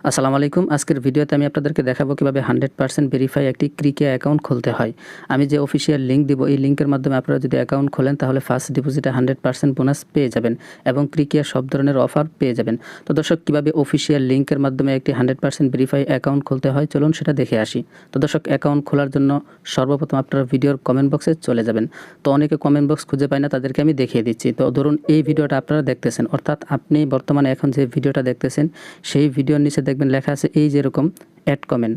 আসসালামু আলাইকুম। আজকের ভিডিওতে আমি আপনাদেরকে দেখাবো কিভাবে 100% ভেরিফাই একটি ক্রিকিয়া অ্যাকাউন্ট খুলতে হয়। আমি যে অফিসিয়াল লিঙ্ক দিব, এই লিঙ্কের মাধ্যমে আপনারা যদি অ্যাকাউন্ট খোলেন তাহলে ফার্স্ট ডিপোজিটে 100% বোনাস পেয়ে যাবেন এবং ক্রিকিয়ার সব ধরনের অফার পেয়ে যাবেন। তো দর্শক, কিভাবে অফিসিয়াল লিঙ্কের মাধ্যমে একটি 100% ভেরিফাই অ্যাকাউন্ট খুলতে হয় চলুন সেটা দেখে আসি। তো দর্শক, অ্যাকাউন্ট খোলার জন্য সর্বপ্রথম আপনারা ভিডিওর কমেন্ট বক্সে চলে যাবেন। তো অনেকে কমেন্ট বক্স খুঁজে পায় না, তাদেরকে আমি দেখিয়ে দিচ্ছি। তো ধরুন এই ভিডিওটা আপনারা দেখতেছেন, অর্থাৎ আপনি বর্তমানে এখন যে ভিডিওটা দেখতেছেন সেই ভিডিওর নিচে দেখবেন লেখা আছে এই যেরকম অ্যাড কমেন্ট।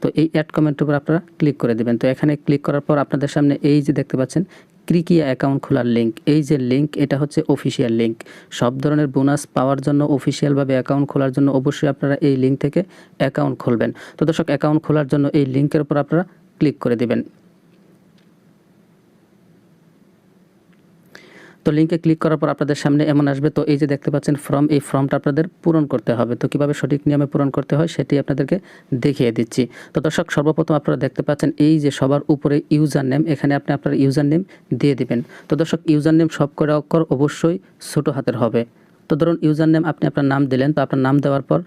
তো এই অ্যাড কমেন্টের উপর আপনারা ক্লিক করে দেবেন। তো এখানে ক্লিক করার পর আপনাদের সামনে এই যে দেখতে পাচ্ছেন ক্রিকিয়া অ্যাকাউন্ট খোলার লিঙ্ক, এই যে লিঙ্ক, এটা হচ্ছে অফিসিয়াল লিঙ্ক। সব ধরনের বোনাস পাওয়ার জন্য, অফিসিয়ালভাবে অ্যাকাউন্ট খোলার জন্য অবশ্যই আপনারা এই লিঙ্ক থেকে অ্যাকাউন্ট খুলবেন। তো দর্শক, অ্যাকাউন্ট খোলার জন্য এই লিঙ্কের উপর আপনারা ক্লিক করে দেবেন। তো লিঙ্কে ক্লিক করার পর আপনাদের সামনে এমন আসবে। তো এই যে দেখতে পাচ্ছেন ফর্ম, এই ফর্মটা আপনাদের পূরণ করতে হবে। তো কীভাবে সঠিক নিয়মে পূরণ করতে হয় সেটি আপনাদেরকে দেখিয়ে দিচ্ছি। তো দর্শক, সর্বপ্রথম আপনারা দেখতে পাচ্ছেন এই যে সবার উপরে ইউজার নেম, এখানে আপনি আপনার ইউজার নেম দিয়ে দিবেন। তো দর্শক, ইউজার নেম সব কটা অক্ষর অবশ্যই ছোটো হাতের হবে। তো ধরুন ইউজার নেম আপনি আপনার নাম দিলেন, তো আপনার নাম দেওয়ার পর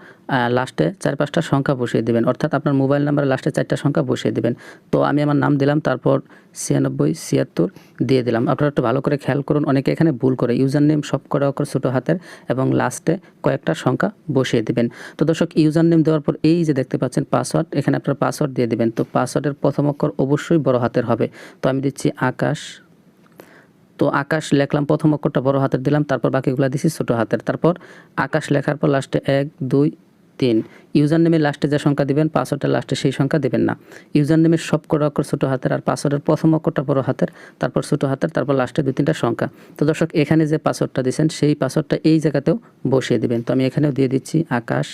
লাস্টে 4-5টা সংখ্যা বসিয়ে দেবেন, অর্থাৎ আপনার মোবাইল নাম্বারের লাস্টে 4টা সংখ্যা বসিয়ে দেবেন। তো আমি আমার নাম দিলাম, তারপর 9676 দিয়ে দিলাম। আপনারা একটু ভালো করে খেয়াল করুন, অনেকে এখানে ভুল করে ইউজার নেম সব কটা অক্ষর ছোটো হাতের এবং লাস্টে কয়েকটা সংখ্যা বসিয়ে দেবেন। তো দর্শক, ইউজার নেম দেওয়ার পর এই যে দেখতে পাচ্ছেন পাসওয়ার্ড, এখানে আপনার পাসওয়ার্ড দিয়ে দেবেন। তো পাসওয়ার্ডের প্রথম অক্ষর অবশ্যই বড় হাতের হবে। তো আমি দিচ্ছি আকাশ। তো আকাশ লেখলাম, প্রথম অক্ষরটা বড় হাতের দিলাম, তারপর বাকিগুলো দিচ্ছি ছোটো হাতের। তারপর আকাশ লেখার পর লাস্টে 1 2 3। ইউজার নেমের লাস্টে যে সংখ্যা দিবেন, পাসওয়ার্ডের লাস্টে সেই সংখ্যা দেবেন না। ইউজার নেমের সব কটা অক্ষর ছোটো হাতের আর পাসওয়ার্ডের প্রথম অক্ষরটা বড় হাতের, তারপর ছোটো হাতের, তারপর লাস্টে 2-3টা সংখ্যা। তো দর্শক, এখানে যে পাসওয়ার্ডটা দিয়েছেন সেই পাসওয়ার্ডটা এই জায়গাতেও বসিয়ে দেবেন। তো আমি এখানেও দিয়ে দিচ্ছি আকাশ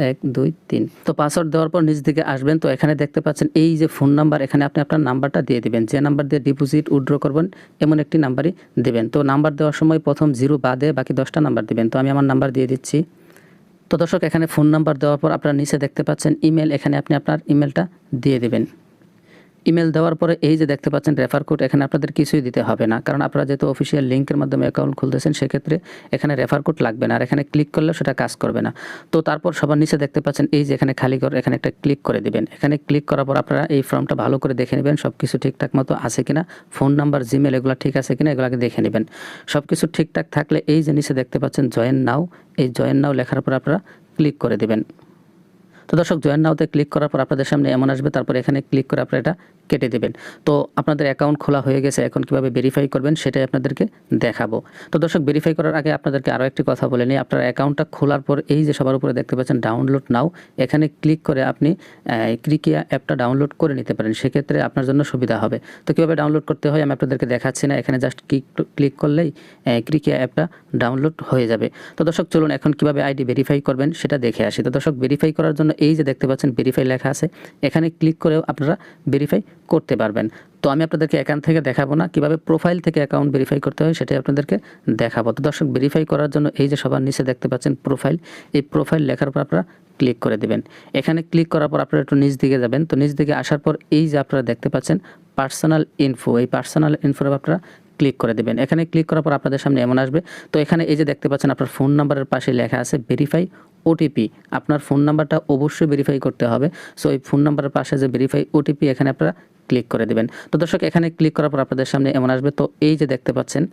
1 2 3। তো পাসওয়ার্ড দেওয়ার পর নিচ দিকে আসবেন। তো এখানে দেখতে পাচ্ছেন এই যে ফোন নাম্বার, এখানে আপনি আপনার নাম্বারটা দিয়ে দিবেন। যে নাম্বার দিয়ে ডিপোজিট উইথড্র করবেন এমন একটি নাম্বারই দেবেন। তো নাম্বার দেওয়ার সময় প্রথম 0 বাদে বাকি 10টা নাম্বার দিবেন। তো আমি আমার নাম্বার দিয়ে দিচ্ছি। তো দর্শক, এখানে ফোন নাম্বার দেওয়ার পর আপনারা নিচে দেখতে পাচ্ছেন ইমেল, এখানে আপনি আপনার ইমেলটা দিয়ে দিবেন। ইমেল দেওয়ার পরে এই যে দেখতে পাচ্ছেন রেফার কোড, এখানে আপনাদের কিছুই দিতে হবে না, কারণ আপনারা যেহেতু অফিসিয়াল লিঙ্কের মাধ্যমে অ্যাকাউন্ট খুলতেছেন সেক্ষেত্রে এখানে রেফার কোড লাগবে না, আর এখানে ক্লিক করলেও সেটা কাজ করবে না। তো তারপর সবার নিচে দেখতে পাচ্ছেন এই যে এখানে খালি ঘর, এখানে একটা ক্লিক করে দিবেন। এখানে ক্লিক করার পর আপনারা এই ফর্মটা ভালো করে দেখে নেবেন সব কিছু ঠিকঠাক মতো আছে কিনা, ফোন নাম্বার, জিমেল এগুলো ঠিক আছে কিনা এগুলোকে দেখে নেবেন। সব কিছু ঠিকঠাক থাকলে এই যে নিচে দেখতে পাচ্ছেন জয়েন নাও, এই জয়েন নাও লেখার পর আপনারা ক্লিক করে দেবেন। তো দর্শক, জয়েন নাওতে ক্লিক করার পর আপনাদের সামনে এমন আসবে, তারপর এখানে ক্লিক করে আপনারা এটা কেটে দেবেন। তো আপনাদের অ্যাকাউন্ট খোলা হয়ে গেছে, এখন কিভাবে ভেরিফাই করবেন সেটাই আপনাদেরকে দেখাবো। তো দর্শক, ভেরিফাই করার আগে আপনাদেরকে আরও একটি কথা বলে নিই। আপনার অ্যাকাউন্টটা খোলার পর এই যে সবার উপরে দেখতে পাচ্ছেন ডাউনলোড নাও, এখানে ক্লিক করে আপনি ক্রিকিয়া অ্যাপটা ডাউনলোড করে নিতে পারেন, সেক্ষেত্রে আপনার জন্য সুবিধা হবে। তো কীভাবে ডাউনলোড করতে হয় আমি আপনাদেরকে দেখাচ্ছি না, এখানে জাস্ট ক্লিক করলেই ক্রিকিয়া অ্যাপটা ডাউনলোড হয়ে যাবে। তো দর্শক, চলুন এখন কিভাবে আইডি ভেরিফাই করবেন সেটা দেখে আসি। তো দর্শক, ভেরিফাই করার জন্য এই যে দেখতে পাচ্ছেন ভেরিফাই লেখা আছে, এখানে ক্লিক করেও আপনারা ভেরিফাই করতে পারবেন। তো আমি আপনাদেরকে অ্যাকাউন্ট থেকে দেখাবো না, কিভাবে প্রোফাইল থেকে অ্যাকাউন্ট ভেরিফাই করতে হয় সেটাই আপনাদেরকে দেখাবো। তো দর্শক, ভেরিফাই করার জন্য এই যে সবার নিচে দেখতে পাচ্ছেন প্রোফাইল, এই প্রোফাইল লেখার পর আপনারা ক্লিক করে দেবেন। এখানে ক্লিক করার পর আপনারা একটু নিচ দিকে যাবেন। তো নিচ দিকে আসার পর এই যে আপনারা দেখতে পাচ্ছেন পার্সোনাল ইনফো, এই পার্সোনাল ইনফোর আপনারা ক্লিক করে দেবেন। এখানে ক্লিক করার পর আপনাদের সামনে এমন আসবে। তো এখানে এই যে দেখতে পাচ্ছেন আপনার ফোন নাম্বারের পাশে লেখা আছে ভেরিফাই ওটিপি, আপনার ফোন নাম্বারটা অবশ্যই ভেরিফাই করতে হবে। সো এই ফোন নাম্বারের পাশে যে ভেরিফাই ওটিপি, এখানে আপনারা ক্লিক করে দেবেন। তো দর্শক, এখানে ক্লিক করার পর আপনাদের সামনে এমন আসবে। তো এই যে দেখতে পাচ্ছেন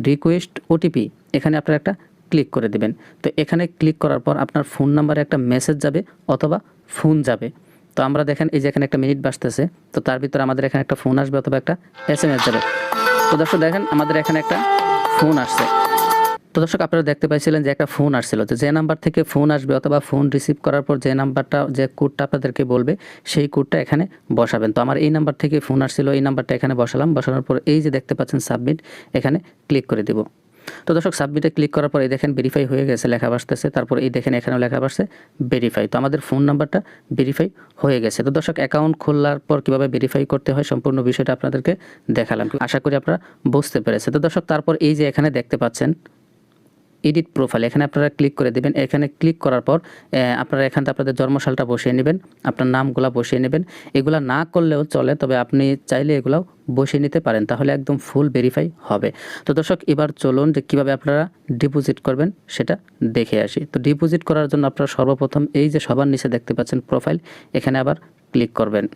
রিকোয়েস্ট ওটিপি, এখানে আপনারা একটা ক্লিক করে দেবেন। তো এখানে ক্লিক করার পর আপনার ফোন নাম্বারে একটা মেসেজ যাবে অথবা ফোন যাবে। তো আমরা দেখেন এই যে এখানে একটা মিনিট বাজতেছে, তো তার ভিতরে আমাদের এখানে একটা ফোন আসবে অথবা একটা SMS যাবে। তো দর্শক দেখেন আমাদের এখানে একটা ফোন আসছে। তো দর্শক, আপনারা দেখতে পাইছিলেন যে একটা ফোন আসছিল, তো যে নাম্বার থেকে ফোন আসবে অথবা ফোন রিসিভ করার পর যে নাম্বারটা, যে কোডটা আপনাদেরকে বলবে সেই কোডটা এখানে বসাবেন। তো আমার এই নাম্বার থেকে ফোন আসছিল, এই নাম্বারটা এখানে বসালাম। বসানোর পর এই যে দেখতে পাচ্ছেন সাবমিট, এখানে ক্লিক করে দেব। তো দর্শক, সাবমিটে ক্লিক করার পর এই দেখেন ভেরিফাই হয়ে গেছে লেখা আসতেছে, তারপর এই দেখেন এখানেও লেখা আসছে ভেরিফাই। তো আমাদের ফোন নাম্বারটা ভেরিফাই হয়ে গেছে। তো দর্শক, অ্যাকাউন্ট খোলার পর কীভাবে ভেরিফাই করতে হয় সম্পূর্ণ বিষয়টা আপনাদেরকে দেখালাম, আশা করি আপনারা বুঝতে পেরেছেন। তো দর্শক, তারপর এই যে এখানে দেখতে পাচ্ছেন এডিট প্রোফাইল, এখানে আপনারা ক্লিক করে দেবেন। এখানে ক্লিক করার পর আপনারা এখানটা আপনাদের জন্মসালটা বসিয়ে নেবেন, আপনার নামগুলা বসিয়ে নেবেন। এগুলা না করলেও চলে, তবে আপনি চাইলে এগুলাও বসিয়ে নিতে পারেন, তাহলে একদম ফুল ভেরিফাই হবে। তো দর্শক এবার চলুন যে কীভাবে আপনারা ডিপোজিট করবেন সেটা দেখে আসি। তো ডিপোজিট করার জন্য আপনারা সর্বপ্রথম এই যে সবার নিচে দেখতে পাচ্ছেন প্রোফাইল, এখানে আবার ক্লিক করবেন।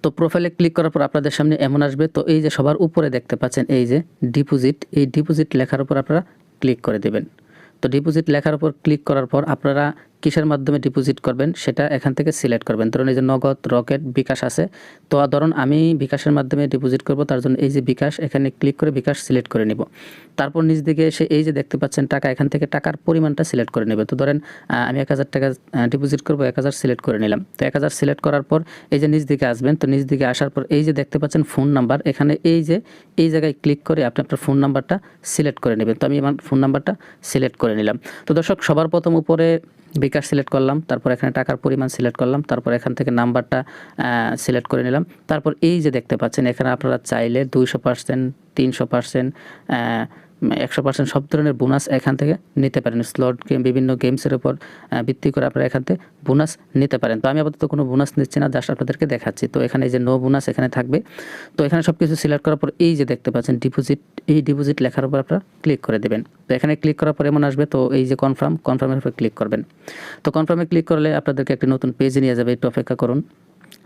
তো প্রোফাইলে ক্লিক করার পর আপনাদের সামনে এমন আসবে। তো এই যে সবার উপরে দেখতে পাচ্ছেন এই যে ডিপোজিট, এই ডিপোজিট লেখার উপর আপনারা ক্লিক করে দেবেন। তো ডিপোজিট লেখার উপর ক্লিক করার পর আপনারা কিসের মাধ্যমে ডিপোজিট করবেন সেটা এখান থেকে সিলেক্ট করবেন। ধরুন এই যে নগদ, রকেট, বিকাশ আছে। তো ধরুন আমি বিকাশের মাধ্যমে ডিপোজিট করব, তার জন্য এই যে বিকাশ, এখানে ক্লিক করে বিকাশ সিলেক্ট করে নিব। তারপর নিচ দিকে এসে এই যে দেখতে পাচ্ছেন টাকা, এখান থেকে টাকার পরিমাণটা সিলেক্ট করে নেবে। তো ধরেন আমি 1000 টাকা ডিপোজিট করব, 1000 সিলেক্ট করে নিলাম। তো 1000 সিলেক্ট করার পর এই যে নিচ দিকে আসবেন। তো নিচ দিকে আসার পর এই যে দেখতে পাচ্ছেন ফোন নাম্বার, এখানে এই যে এই জায়গায় ক্লিক করে আপনি আপনার ফোন নাম্বারটা সিলেক্ট করে নেবেন। তো আমি আমার ফোন নাম্বারটা সিলেক্ট করে নিলাম। তো দর্শক সবার প্রথম উপরে বিকাশ সিলেক্ট করলাম, তারপর এখানে টাকার পরিমাণ সিলেক্ট করলাম, তারপর এখান থেকে নাম্বারটা সিলেক্ট করে নিলাম। তারপর এই যে দেখতে পাচ্ছেন এখানে আপনারা চাইলে 200%, 300%, 100% সব ধরনের বোনাস এখান থেকে নিতে পারেন। স্লট গেম, বিভিন্ন গেমসের উপর ভিত্তি করে আপনারা এখান থেকে বোনাস নিতে পারেন। তো আমি আপাতত কোনো বোনাস নিচ্ছি না, জাস্ট আপনাদেরকে দেখাচ্ছি। তো এখানে এই যে নো বোনাস এখানে থাকবে। তো এখানে সব কিছু সিলেক্ট করার পর এই যে দেখতে পাচ্ছেন ডিপোজিট, এই ডিপোজিট লেখার উপর আপনারা ক্লিক করে দেবেন। তো এখানে ক্লিক করার পর এমন আসবে। তো এই যে কনফার্মের উপর ক্লিক করবেন। তো কনফার্মে ক্লিক করলে আপনাদেরকে একটি নতুন পেজে নিয়ে যাবে, একটু অপেক্ষা করুন।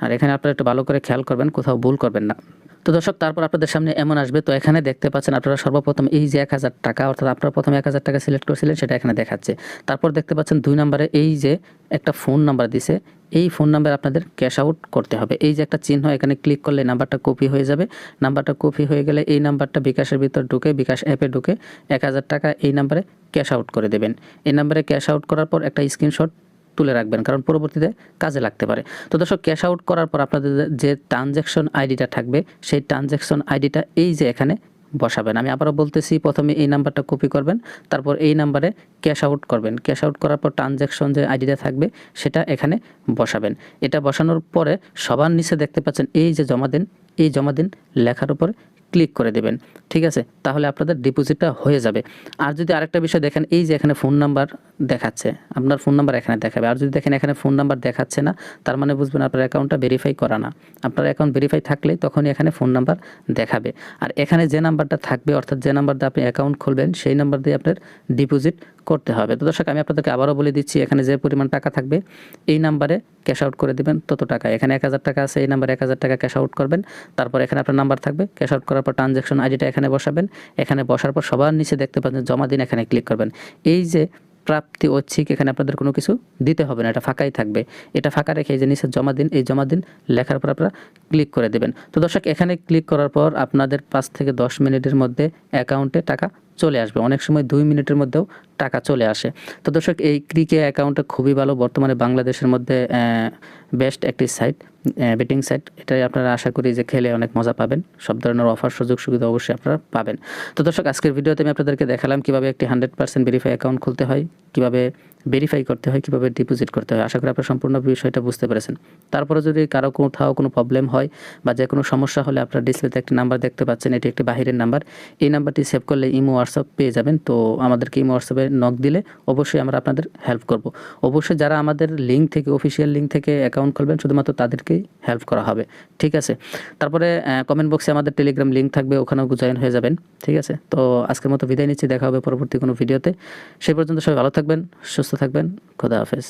আর এখানে আপনারা একটু ভালো করে খেয়াল করবেন, কোথাও ভুল করবেন না। তো দর্শক তারপর আপনাদের সামনে এমন আসবে। তো এখানে দেখতে পাচ্ছেন আপনারা সর্বপ্রথম এই যে 1000 টাকা, অর্থাৎ আপনারা প্রথমে 1000 টাকা সিলেক্ট করেছিলেন সেটা এখানে দেখাচ্ছে। তারপর দেখতে পাচ্ছেন 2 নম্বরে এই যে একটা ফোন নাম্বার দিছে, এই ফোন নাম্বার আপনাদের ক্যাশ আউট করতে হবে। এই যে একটা চিহ্ন, এখানে ক্লিক করলে নাম্বারটা কপি হয়ে যাবে। নাম্বারটা কপি হয়ে গেলে এই নাম্বারটা বিকাশের ভিতর ঢুকে, বিকাশ অ্যাপে ঢুকে 1000 টাকা এই নাম্বারে ক্যাশ আউট করে দেবেন। এই নাম্বারে ক্যাশ আউট করার পর একটা স্ক্রিনশট তুলে রাখবেন, কারণ পরবর্তীতে কাজে লাগতে পারে। তো দর্শক ক্যাশ আউট করার পর আপনাদের যে ট্রানজ্যাকশন আইডিটা থাকবে, সেই ট্রানজ্যাকশন আইডিটা এই যে এখানে বসাবেন। আমি আবারও বলতেছি, প্রথমে এই নাম্বারটা কপি করবেন, তারপর এই নাম্বারে ক্যাশ আউট করবেন। ক্যাশ আউট করার পর ট্রানজ্যাকশন যে আইডিটা থাকবে সেটা এখানে বসাবেন। এটা বসানোর পরে সবার নিচে দেখতে পাচ্ছেন এই যে জমা দিন, এই জমা দিন লেখার উপরে ক্লিক করে দেবেন। ঠিক আছে, তাহলে আপনাদের ডিপোজিটটা হয়ে যাবে। আর যদি আরেকটা বিষয় দেখেন, এই যে এখানে ফোন নাম্বার দেখাচ্ছে, আপনার ফোন নাম্বার এখানে দেখাবে। আর যদি দেখেন এখানে ফোন নাম্বার দেখাচ্ছে না, তার মানে বুঝবেন আপনার অ্যাকাউন্টটা ভেরিফাই করা না। আপনার অ্যাকাউন্ট ভেরিফাই থাকলেই তখনই এখানে ফোন নাম্বার দেখাবে। আর এখানে যে নাম্বারটা থাকবে, অর্থাৎ যে নাম্বার দিয়ে আপনি অ্যাকাউন্ট খুলবেন, সেই নাম্বার দিয়ে আপনার ডিপোজিট করতে হবে। তো দর্শক আমি আপনাদেরকে আবারও বলে দিচ্ছি, এখানে যে পরিমাণ টাকা থাকবে এই নাম্বারে ক্যাশ আউট করে দেবেন তত টাকা। এখানে 1000 টাকা আছে, এই নাম্বারে 1000 টাকা ক্যাশ আউট করবেন। তারপর এখানে আপনার নাম্বার থাকবে, ক্যাশ আউট করার পর ট্রানজ্যাকশন আইডিটা এখানে বসাবেন। এখানে বসার পর সবার নিচে দেখতে পাচ্ছেন জমা দিন, এখানে ক্লিক করবেন। এই যে প্রাপ্তি ঐচ্ছিক, এখানে আপনাদের কোনো কিছু দিতে হবে না, এটা ফাঁকাই থাকবে। এটা ফাঁকা রেখে এই যে নিচে জমা দিন, এই জমা দিন লেখার পর আপনারা ক্লিক করে দেবেন। তো দর্শক এখানে ক্লিক করার পর আপনাদের 5 থেকে 10 মিনিটের মধ্যে অ্যাকাউন্টে টাকা চলে আসবে। অনেক সময় 2 মিনিটের মধ্যেও টাকা চলে আসে। তো দর্শক এই ক্রিকে অ্যাকাউন্টটা খুবই ভালো, বর্তমানে বাংলাদেশের মধ্যে বেস্ট একটি সাইট, বেটিং সাইট। এটাই আপনারা আশা করি যে খেলে অনেক মজা পাবেন, সব ধরনের অফার সুযোগ সুবিধা অবশ্যই আপনারা পাবেন। তো দর্শক আজকের ভিডিওতে আমি আপনাদেরকে দেখালাম কীভাবে একটি 100% ভেরিফাই অ্যাকাউন্ট খুলতে হয়, কীভাবে ভেরিফাই করতে হয়, কীভাবে ডিপোজিট করতে হয়। আশা করি আপনারা সম্পূর্ণ বিষয়টা বুঝতে পেরেছেন। তারপরে যদি কারো কোথাও কোনো প্রবলেম হয় বা যে কোনো সমস্যা হলে আপনারা ডিসপ্লেতে একটি নাম্বার দেখতে পাচ্ছেন, এটি একটি বাহিরের নাম্বার। এই নাম্বারটি সেভ করলে ইমো, হোয়াটসঅ্যাপ পেয়ে যাবেন। তো আমাদেরকে ইমো, হোয়াটসঅ্যাপে নক দিলে অবশ্যই আমরা আপনাদের হেল্প করব। অবশ্যই যারা আমাদের লিঙ্ক থেকে, অফিসিয়াল লিঙ্ক থেকে অ্যাকাউন্ট খুলবেন, শুধুমাত্র তাদেরকেই হেল্প করা হবে। ঠিক আছে, তারপরে কমেন্ট বক্সে আমাদের টেলিগ্রাম লিঙ্ক থাকবে, ওখানেও জয়েন হয়ে যাবেন। ঠিক আছে, তো আজকের মতো বিদায় নিচ্ছি, দেখা হবে পরবর্তী কোনো ভিডিওতে। সেই পর্যন্ত সবাই ভালো থাকবেন, সুস্থ থাকবেন, খোদা হাফেজ।